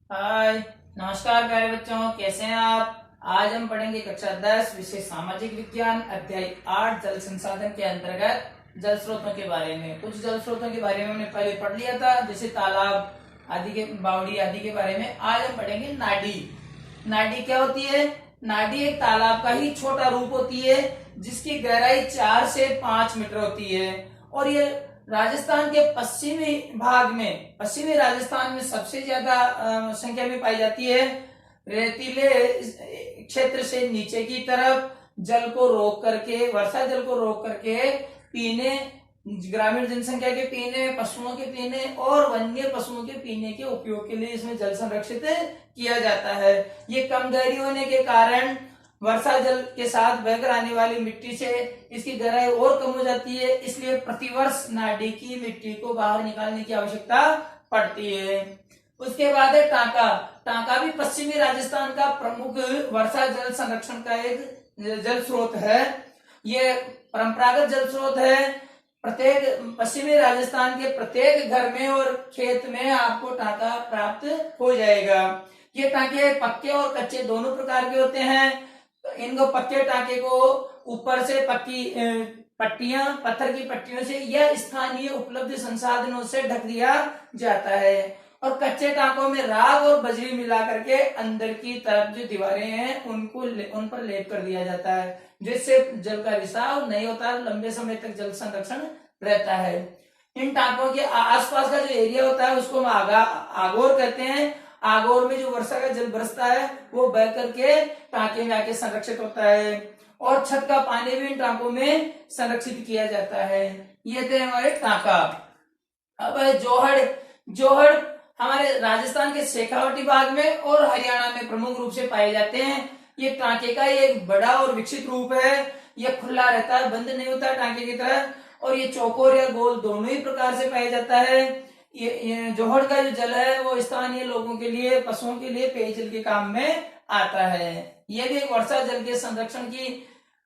हाय। नमस्कार प्यारे बच्चों, कैसे हैं आप। आज हम पढ़ेंगे कक्षा 10 विषय सामाजिक विज्ञान अध्याय 8 जल संसाधन के अंतर्गत जल स्रोतों के बारे में। कुछ जल स्रोतों के बारे में हमने पहले पढ़ लिया था, जैसे तालाब आदि के, बावड़ी आदि के बारे में। आज हम पढ़ेंगे नाडी। नाडी क्या होती है। नाडी एक तालाब का ही छोटा रूप होती है, जिसकी गहराई 4 से 5 मीटर होती है। और ये राजस्थान के पश्चिमी भाग में, पश्चिमी राजस्थान में सबसे ज्यादा संख्या में पाई जाती है। रेतीले क्षेत्र से नीचे की तरफ जल को रोक करके, वर्षा जल को रोक करके पीने, ग्रामीण जनसंख्या के पीने, पशुओं के पीने और वन्य पशुओं के पीने के उपयोग के लिए इसमें जल संरक्षित किया जाता है। ये कम गहरी होने के कारण वर्षा जल के साथ बहकर आने वाली मिट्टी से इसकी गहराई और कम हो जाती है, इसलिए प्रतिवर्ष नाडी की मिट्टी को बाहर निकालने की आवश्यकता पड़ती है। उसके बाद है टांका। टांका भी पश्चिमी राजस्थान का प्रमुख वर्षा जल संरक्षण का एक जल स्रोत है। ये परंपरागत जल स्रोत है। प्रत्येक पश्चिमी राजस्थान के प्रत्येक घर में और खेत में आपको टांका प्राप्त हो जाएगा। ये टांके पक्के और कच्चे दोनों प्रकार के होते हैं। इनको पक्के टांके को ऊपर से पक्की पट्टियां, पत्थर की पट्टियों से या स्थानीय उपलब्ध संसाधनों से ढक दिया जाता है। और कच्चे टांकों में राख और बजरी मिला करके अंदर की तरफ जो दीवारें हैं उन पर लेप कर दिया जाता है, जिससे जल का रिसाव नहीं होता, लंबे समय तक जल संरक्षण रहता है। इन टांकों के आसपास का जो एरिया होता है उसको हम आगोर कहते हैं। आगोर में जो वर्षा का जल बरसता है वो बह करके टांके में आके संरक्षित होता है। और छत का पानी भी इन टांकों में संरक्षित किया जाता है। ये थे हमारे टांका। अब है जोहड़। जोहड़ हमारे राजस्थान के शेखावाटी भाग में और हरियाणा में प्रमुख रूप से पाए जाते हैं। ये टांके का एक बड़ा और विकसित रूप है। यह खुला रहता है, बंद नहीं होता टांके की तरह। और ये चौकोर या गोल दोनों ही प्रकार से पाया जाता है। ये जोहड़ का जो जल है वो स्थानीय लोगों के लिए, पशुओं के लिए पेयजल के काम में आता है। यह भी एक वर्षा जल के संरक्षण की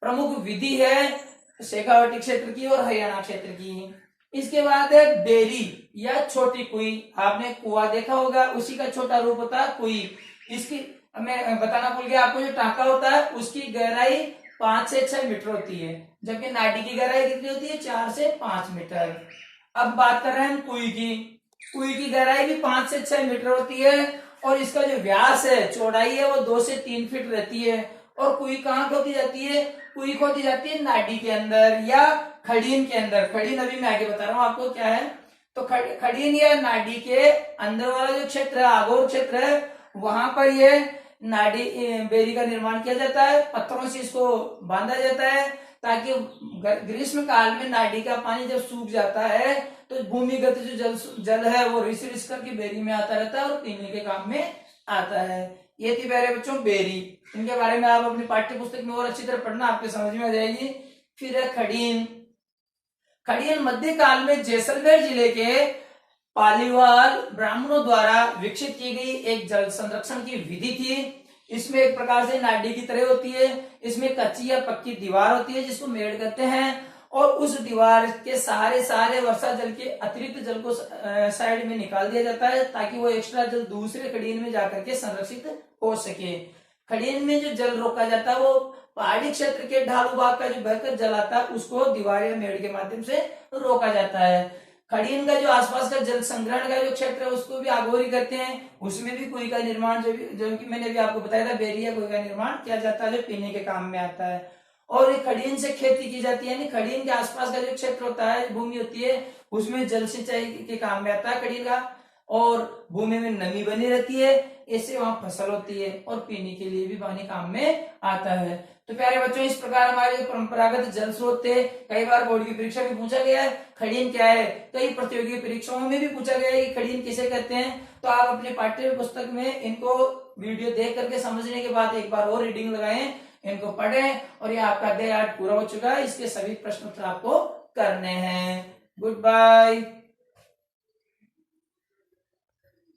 प्रमुख विधि है, शेखावाटी क्षेत्र की और हरियाणा क्षेत्र की। इसके बाद है बेरी या छोटी कुई। आपने कुआं देखा होगा, उसी का छोटा रूप होता है कुई। इसकी मैं बताना भूल गया आपको, जो टांका होता है उसकी गहराई 5 से 6 मीटर होती है, जबकि नाडी की गहराई कितनी होती है, 4 से 5 मीटर। अब बात कर रहे हैं हम कुई की। कुई की गहराई भी 5 से 6 मीटर होती है और इसका जो व्यास है, चौड़ाई है, वो 2 से 3 फीट रहती है। और कुई कहाँ खोदी जाती है, कुई खोदी जाती है नाडी के अंदर या खड़ीन के अंदर। खड़ीन अभी मैं आगे बता रहा हूँ आपको क्या है। तो खड़ीन या नाडी के अंदर वाला जो क्षेत्र है, आगोर क्षेत्र है, वहां पर ये नाडी बेरी का निर्माण किया जाता है। पत्थरों से इसको बांधा जाता है ताकि ग्रीष्म काल में नाडी का पानी जब सूख जाता है तो भूमिगत जो जल है वो रिस रिस करके बेरी में आता रहता है और पीने के काम में आता है। ये थी प्यारे बच्चों बेरी। इनके बारे में आप अपनी पाठ्य पुस्तक में और अच्छी तरह पढ़ना, आपके समझ में आ जाएगी। फिर है खड़ीन। खड़ीन मध्यकाल में जैसलमेर जिले के पालीवाल ब्राह्मणों द्वारा विकसित की गई एक जल संरक्षण की विधि थी। इसमें एक प्रकार से नाडी की तरह होती है। इसमें कच्ची या पक्की दीवार होती है जिसको मेड़ कहते हैं, और उस दीवार के सारे वर्षा जल के अतिरिक्त जल को साइड में निकाल दिया जाता है ताकि वो एक्स्ट्रा जल दूसरे खड़ीन में जाकर के संरक्षित हो सके। खड़ीन में जो जल रोका जाता है वो पहाड़ी क्षेत्र के ढालू भाग का जो बहकर जल आता है उसको दीवार या मेड़ के माध्यम से रोका जाता है। खड़ीन का जो आसपास का जल संग्रहण का जो क्षेत्र है उसको भी आगोरी करते हैं। उसमें भी कुई का निर्माण, जो कि मैंने भी आपको बताया था, बेरिया कुई का निर्माण किया जाता है जो पीने के काम में आता है। और खड़ीन से खेती की जाती है, यानी खड़ीन के आसपास का जो क्षेत्र होता है, भूमि होती है, उसमें जल सिंचाई के काम में आता है खड़ीन का। और भूमि में नमी बनी रहती है, इससे वहां फसल होती है और पीने के लिए भी पानी काम में आता है। तो प्यारे बच्चों, इस प्रकार हमारे जो परंपरागत जल स्रोत थे, कई बार बोर्ड की परीक्षा में पूछा गया है खड़ीन क्या है, कई प्रतियोगी परीक्षाओं में भी पूछा गया है कि खड़ीन किसे कहते हैं। तो आप अपने पाठ्य पुस्तक में इनको वीडियो देख करके समझने के बाद एक बार और रीडिंग लगाएं, इनको पढ़ें। और ये आपका अध्याय 8 पूरा हो चुका है। इसके सभी प्रश्न उत्तर आपको करने हैं। Good bye.